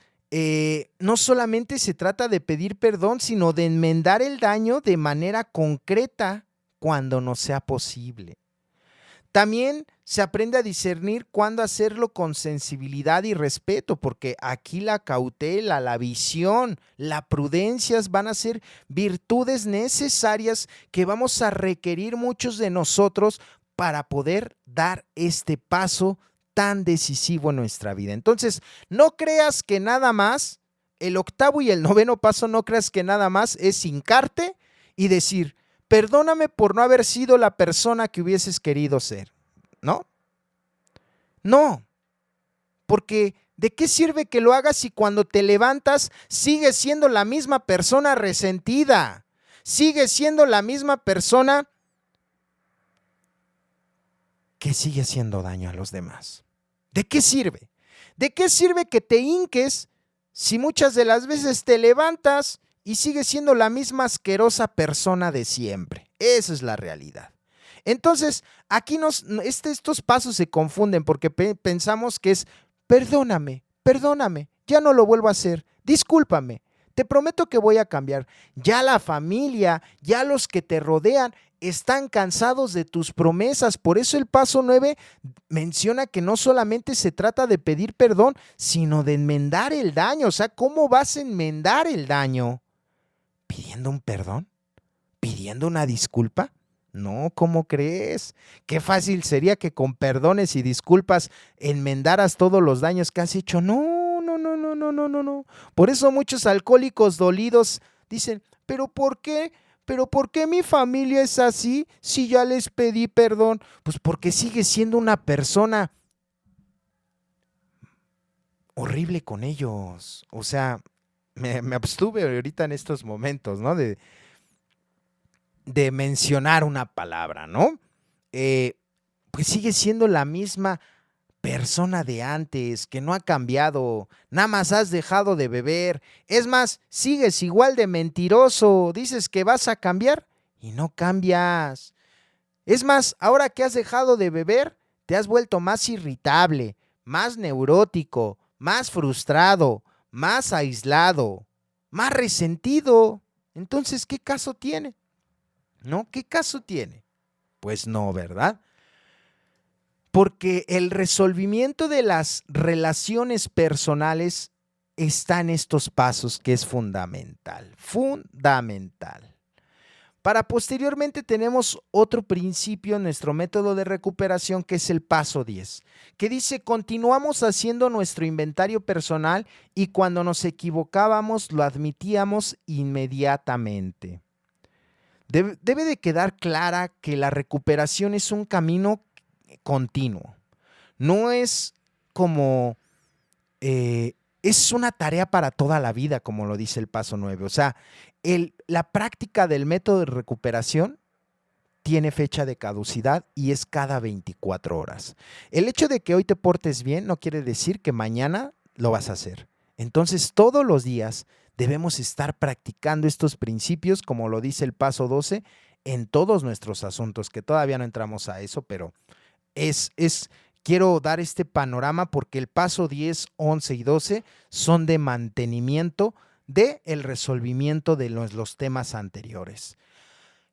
no solamente se trata de pedir perdón, sino de enmendar el daño de manera concreta cuando nos sea posible. También se aprende a discernir cuándo hacerlo con sensibilidad y respeto, porque aquí la cautela, la visión, la prudencia van a ser virtudes necesarias que vamos a requerir muchos de nosotros para poder dar este paso tan decisivo en nuestra vida. Entonces, no creas que nada más, el octavo y el noveno paso, no creas que nada más es hincarte y decir, perdóname por no haber sido la persona que hubieses querido ser. ¿No? No, porque ¿de qué sirve que lo hagas si cuando te levantas sigues siendo la misma persona resentida? Sigues siendo la misma persona que sigue haciendo daño a los demás. ¿De qué sirve? ¿De qué sirve que te hinques si muchas de las veces te levantas y sigues siendo la misma asquerosa persona de siempre? Esa es la realidad. Entonces, aquí estos pasos se confunden porque pensamos que es perdóname, ya no lo vuelvo a hacer, discúlpame, te prometo que voy a cambiar. Ya la familia, ya los que te rodean están cansados de tus promesas. Por eso el paso 9 menciona que no solamente se trata de pedir perdón, sino de enmendar el daño. O sea, ¿cómo vas a enmendar el daño? ¿Pidiendo un perdón? ¿Pidiendo una disculpa? No, ¿cómo crees? Qué fácil sería que con perdones y disculpas enmendaras todos los daños que has hecho. No, no, no, no, no, no, no, no. Por eso muchos alcohólicos dolidos dicen, ¿pero por qué? ¿Pero por qué mi familia es así si ya les pedí perdón? Pues porque sigues siendo una persona horrible con ellos. O sea, me abstuve ahorita en estos momentos, ¿no? De mencionar una palabra, ¿no? Pues sigue siendo la misma persona de antes, que no ha cambiado, nada más has dejado de beber, es más, sigues igual de mentiroso, dices que vas a cambiar y no cambias. Es más, ahora que has dejado de beber, te has vuelto más irritable, más neurótico, más frustrado, más aislado, más resentido. Entonces, ¿qué caso tiene? ¿No? ¿Qué caso tiene? Pues no, ¿verdad? Porque el resolvimiento de las relaciones personales está en estos pasos, que es fundamental, fundamental. Para posteriormente tenemos otro principio en nuestro método de recuperación, que es el paso 10, que dice: continuamos haciendo nuestro inventario personal y cuando nos equivocábamos lo admitíamos inmediatamente. Debe de quedar clara que la recuperación es un camino continuo. No es como, es una tarea para toda la vida, como lo dice el paso 9. O sea, la práctica del método de recuperación tiene fecha de caducidad y es cada 24 horas. El hecho de que hoy te portes bien no quiere decir que mañana lo vas a hacer. Entonces, todos los días debemos estar practicando estos principios, como lo dice el paso 12, en todos nuestros asuntos, que todavía no entramos a eso, pero quiero dar este panorama porque el paso 10, 11 y 12 son de mantenimiento del resolvimiento de los temas anteriores.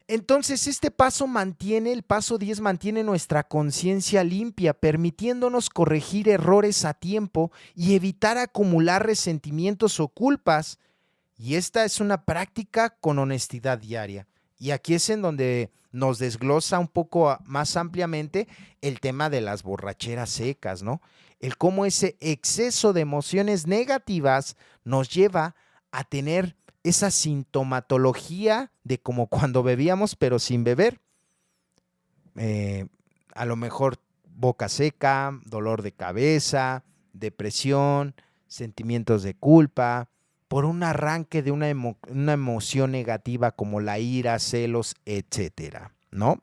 Entonces, el paso 10 mantiene nuestra conciencia limpia, permitiéndonos corregir errores a tiempo y evitar acumular resentimientos o culpas. Y esta es una práctica con honestidad diaria. Y aquí es en donde nos desglosa un poco más ampliamente el tema de las borracheras secas, ¿no? El cómo ese exceso de emociones negativas nos lleva a tener esa sintomatología de como cuando bebíamos pero sin beber. A lo mejor boca seca, dolor de cabeza, depresión, sentimientos de culpa, por un arranque de una emoción negativa como la ira, celos, etcétera, ¿no?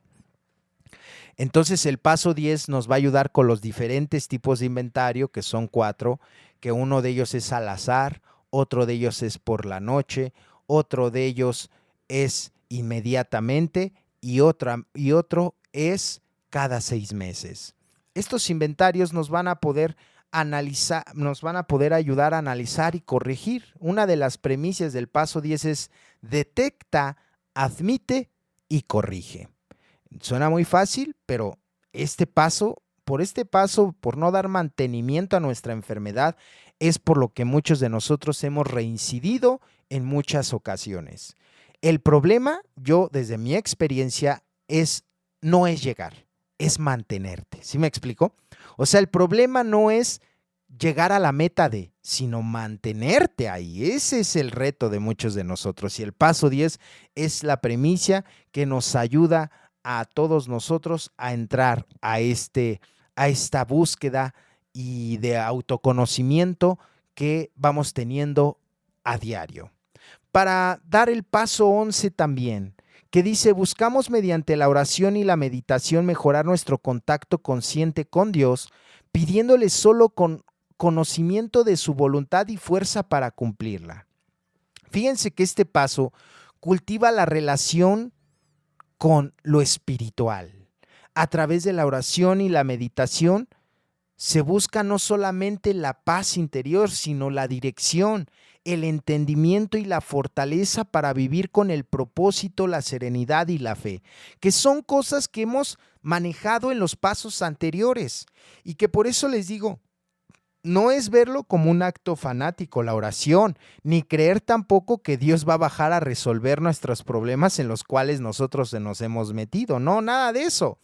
Entonces el paso 10 nos va a ayudar con los diferentes tipos de inventario, que son 4, que uno de ellos es al azar, otro de ellos es por la noche, otro de ellos es inmediatamente y otro es cada 6 meses. Estos inventarios nos van a poder ayudar a analizar y corregir. Una de las premisas del paso 10 es: detecta, admite y corrige. Suena muy fácil, pero por no dar mantenimiento a nuestra enfermedad, es por lo que muchos de nosotros hemos reincidido en muchas ocasiones. El problema, yo desde mi experiencia, no es llegar, es mantenerte. ¿Sí me explico? O sea, el problema no es llegar a la meta sino mantenerte ahí. Ese es el reto de muchos de nosotros. Y el paso 10 es la premisa que nos ayuda a todos nosotros a entrar a esta búsqueda y de autoconocimiento que vamos teniendo a diario. Para dar el paso 11 también, que dice: buscamos mediante la oración y la meditación mejorar nuestro contacto consciente con Dios, pidiéndole solo con conocimiento de su voluntad y fuerza para cumplirla. Fíjense que este paso cultiva la relación con lo espiritual. A través de la oración y la meditación se busca no solamente la paz interior, sino la dirección, el entendimiento y la fortaleza para vivir con el propósito, la serenidad y la fe, que son cosas que hemos manejado en los pasos anteriores y que por eso les digo, no es verlo como un acto fanático, la oración, ni creer tampoco que Dios va a bajar a resolver nuestros problemas en los cuales nosotros nos hemos metido. No, nada de eso.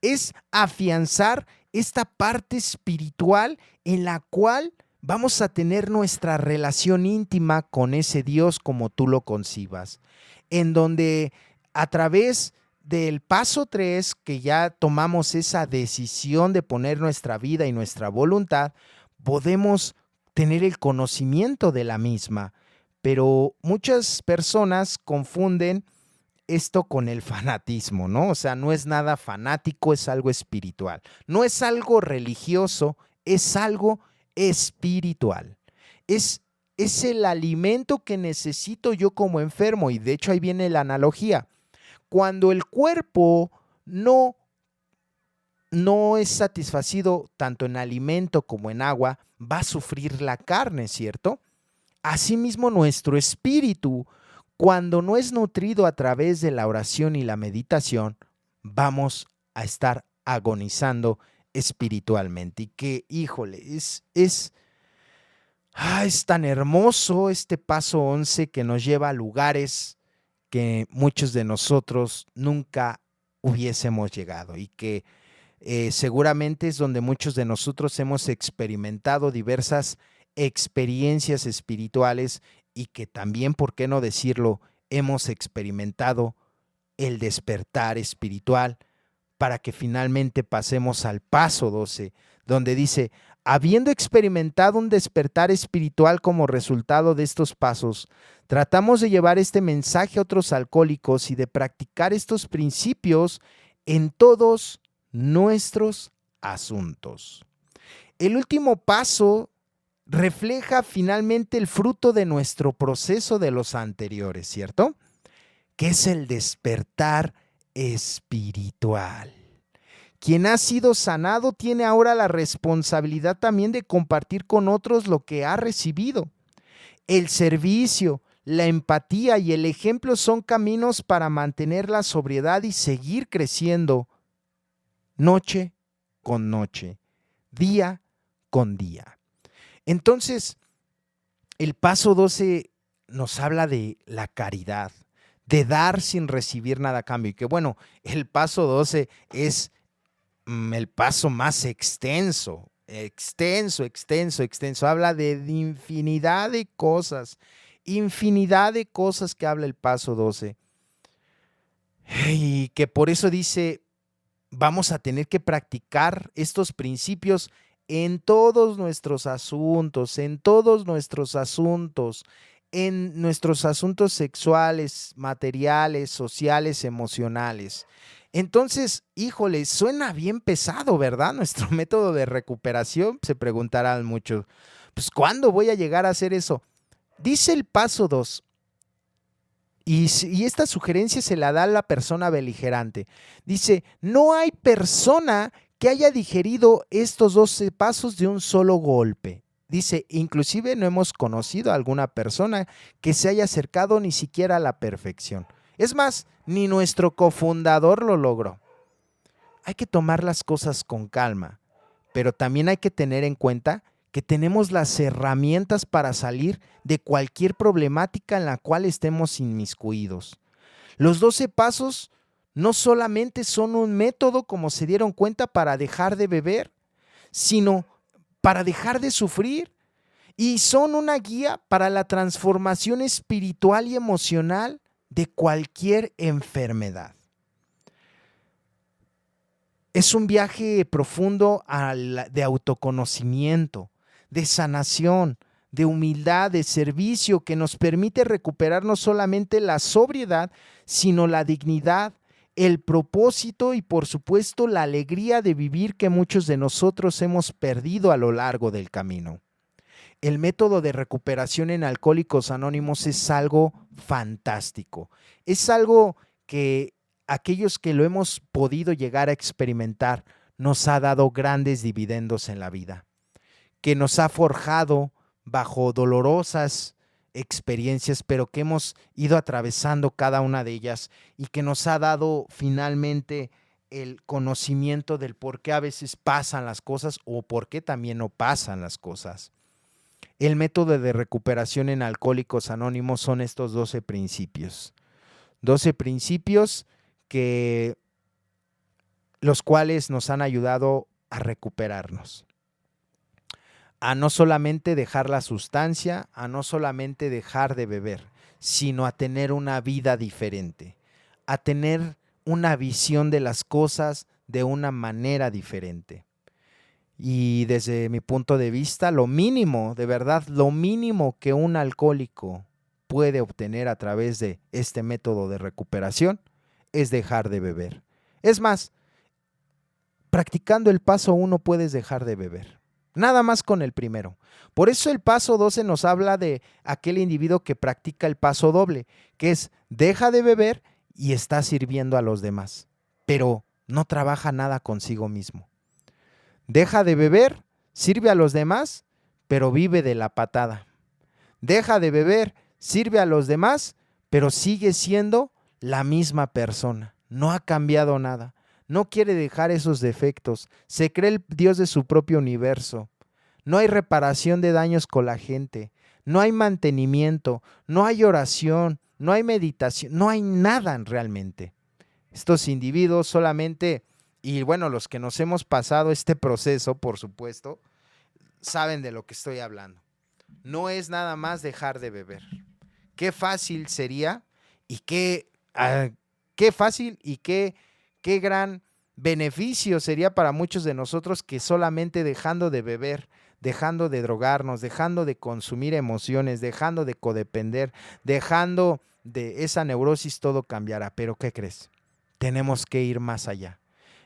Es afianzar esta parte espiritual en la cual vamos a tener nuestra relación íntima con ese Dios como tú lo concibas, en donde a través del paso 3, que ya tomamos esa decisión de poner nuestra vida y nuestra voluntad, podemos tener el conocimiento de la misma, pero muchas personas confunden esto con el fanatismo, ¿no? O sea, no es nada fanático, es algo espiritual. No es algo religioso, es algo espiritual. Es el alimento que necesito yo como enfermo, y de hecho ahí viene la analogía. Cuando el cuerpo no es satisfacido tanto en alimento como en agua, va a sufrir la carne, ¿cierto? Asimismo, nuestro espíritu, cuando no es nutrido a través de la oración y la meditación, vamos a estar agonizando espiritualmente. Y que, híjole, es tan hermoso este paso 11 que nos lleva a lugares que muchos de nosotros nunca hubiésemos llegado y que seguramente es donde muchos de nosotros hemos experimentado diversas experiencias espirituales y que también, ¿por qué no decirlo?, hemos experimentado el despertar espiritual para que finalmente pasemos al paso 12, donde dice: habiendo experimentado un despertar espiritual como resultado de estos pasos, tratamos de llevar este mensaje a otros alcohólicos y de practicar estos principios en todos nuestros asuntos. El último paso refleja finalmente el fruto de nuestro proceso de los anteriores, ¿cierto? Que es el despertar espiritual. Quien ha sido sanado tiene ahora la responsabilidad también de compartir con otros lo que ha recibido. El servicio, la empatía y el ejemplo son caminos para mantener la sobriedad y seguir creciendo noche con noche, día con día. Entonces, el paso 12 nos habla de la caridad, de dar sin recibir nada a cambio. Y que bueno, el paso 12 es el paso más extenso. Habla de infinidad de cosas que habla el paso 12. Y que por eso dice: vamos a tener que practicar estos principios en todos nuestros asuntos, en nuestros asuntos sexuales, materiales, sociales, emocionales. Entonces, híjole, suena bien pesado, ¿verdad? Nuestro método de recuperación, se preguntarán muchos, pues, ¿cuándo voy a llegar a hacer eso? Dice el paso 2, y esta sugerencia se la da a la persona beligerante. Dice: no hay persona que haya digerido estos 12 pasos de un solo golpe. Dice: inclusive no hemos conocido a alguna persona que se haya acercado ni siquiera a la perfección. Es más, ni nuestro cofundador lo logró. Hay que tomar las cosas con calma, pero también hay que tener en cuenta que tenemos las herramientas para salir de cualquier problemática en la cual estemos inmiscuidos. Los 12 pasos no solamente son un método, como se dieron cuenta, para dejar de beber, sino para dejar de sufrir. Y son una guía para la transformación espiritual y emocional de cualquier enfermedad. Es un viaje profundo de autoconocimiento, de sanación, de humildad, de servicio, que nos permite recuperar no solamente la sobriedad, sino la dignidad, el propósito y, por supuesto, la alegría de vivir que muchos de nosotros hemos perdido a lo largo del camino. El método de recuperación en Alcohólicos Anónimos es algo fantástico. Es algo que aquellos que lo hemos podido llegar a experimentar nos ha dado grandes dividendos en la vida, que nos ha forjado bajo dolorosas experiencias, pero que hemos ido atravesando cada una de ellas y que nos ha dado finalmente el conocimiento del por qué a veces pasan las cosas o por qué también no pasan las cosas. El método de recuperación en Alcohólicos Anónimos son estos 12 principios. 12 principios los cuales nos han ayudado a recuperarnos. A no solamente dejar la sustancia, a no solamente dejar de beber, sino a tener una vida diferente, a tener una visión de las cosas de una manera diferente. Y desde mi punto de vista, lo mínimo, de verdad, lo mínimo que un alcohólico puede obtener a través de este método de recuperación es dejar de beber. Es más, practicando el paso 1 puedes dejar de beber. Nada más con el primero. Por eso el paso 12 nos habla de aquel individuo que practica el paso doble, que es deja de beber y está sirviendo a los demás, pero no trabaja nada consigo mismo. Deja de beber, sirve a los demás, pero vive de la patada. Deja de beber, sirve a los demás, pero sigue siendo la misma persona. No ha cambiado nada. No quiere dejar esos defectos. Se cree el Dios de su propio universo. No hay reparación de daños con la gente. No hay mantenimiento. No hay oración. No hay meditación. No hay nada realmente. Estos individuos solamente... Y bueno, los que nos hemos pasado este proceso, por supuesto, saben de lo que estoy hablando. No es nada más dejar de beber. Qué fácil sería y qué fácil y qué gran beneficio sería para muchos de nosotros que solamente dejando de beber, dejando de drogarnos, dejando de consumir emociones, dejando de codepender, dejando de esa neurosis, todo cambiará. Pero ¿qué crees? Tenemos que ir más allá.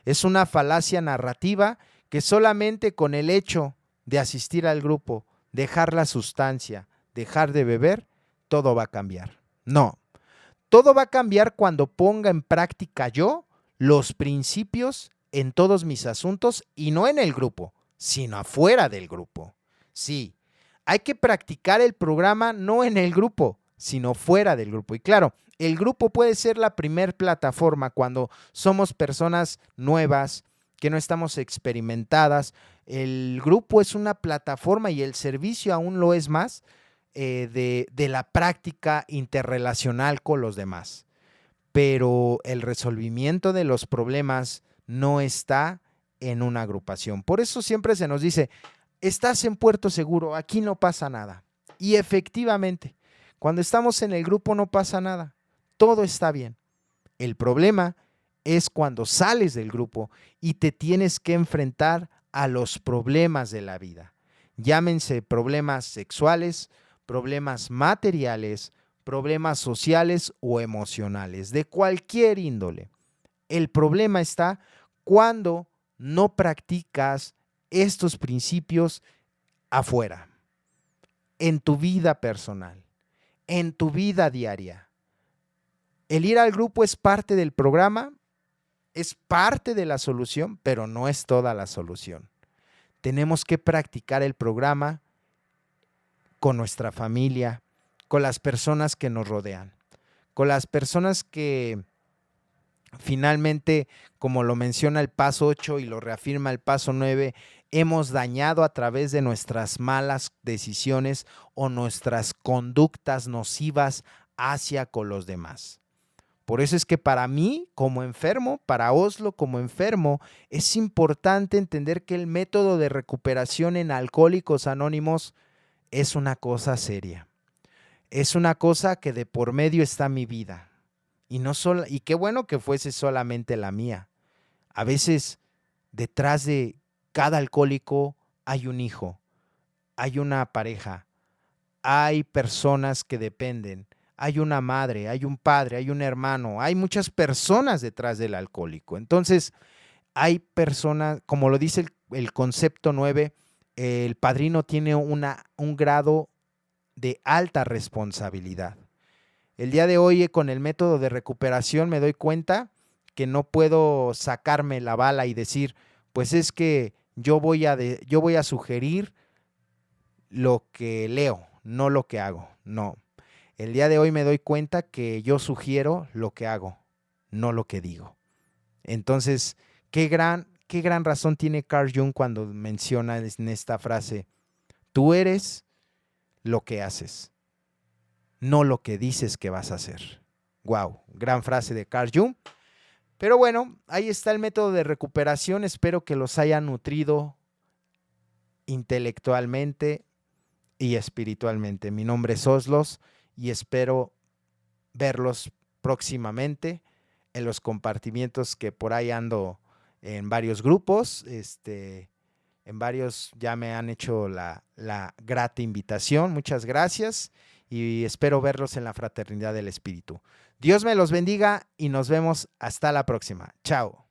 Es una falacia narrativa que solamente con el hecho de asistir al grupo, dejar la sustancia, dejar de beber, todo va a cambiar. No, todo va a cambiar cuando ponga en práctica yo los principios en todos mis asuntos y no en el grupo, sino afuera del grupo. Sí, hay que practicar el programa no en el grupo, sino fuera del grupo. Y claro, el grupo puede ser la primer plataforma cuando somos personas nuevas, que no estamos experimentadas. El grupo es una plataforma y el servicio aún lo es más de la práctica interrelacional con los demás. Pero el resolvimiento de los problemas no está en una agrupación. Por eso siempre se nos dice, estás en puerto seguro, aquí no pasa nada. Y efectivamente, cuando estamos en el grupo no pasa nada. Todo está bien. El problema es cuando sales del grupo y te tienes que enfrentar a los problemas de la vida. Llámense problemas sexuales, problemas materiales, problemas sociales o emocionales, de cualquier índole. El problema está cuando no practicas estos principios afuera, en tu vida personal, en tu vida diaria. El ir al grupo es parte del programa, es parte de la solución, pero no es toda la solución. Tenemos que practicar el programa con nuestra familia, con las personas que nos rodean, con las personas que finalmente, como lo menciona el paso 8 y lo reafirma el paso 9, hemos dañado a través de nuestras malas decisiones o nuestras conductas nocivas hacia con los demás. Por eso es que para mí, como enfermo, para Oslo como enfermo, es importante entender que el método de recuperación en Alcohólicos Anónimos es una cosa seria. Es una cosa que de por medio está mi vida. Y qué bueno que fuese solamente la mía. A veces detrás de cada alcohólico hay un hijo, hay una pareja, hay personas que dependen, hay una madre, hay un padre, hay un hermano, hay muchas personas detrás del alcohólico. Entonces, hay personas, como lo dice el concepto 9, el padrino tiene un grado de alta responsabilidad. El día de hoy, con el método de recuperación, me doy cuenta que no puedo sacarme la bala y decir, pues es que yo voy a sugerir lo que leo, no lo que hago. No. El día de hoy me doy cuenta que yo sugiero lo que hago, no lo que digo. Entonces, qué gran razón tiene Carl Jung cuando menciona en esta frase, tú eres lo que haces, no lo que dices que vas a hacer. Wow, gran frase de Carl Jung. Pero bueno, ahí está el método de recuperación. Espero que los haya nutrido intelectualmente y espiritualmente. Mi nombre es Oslos y espero verlos próximamente en los compartimientos que por ahí ando en varios grupos. En varios ya me han hecho la grata invitación. Muchas gracias y espero verlos en la Fraternidad del Espíritu. Dios me los bendiga y nos vemos hasta la próxima. Chao.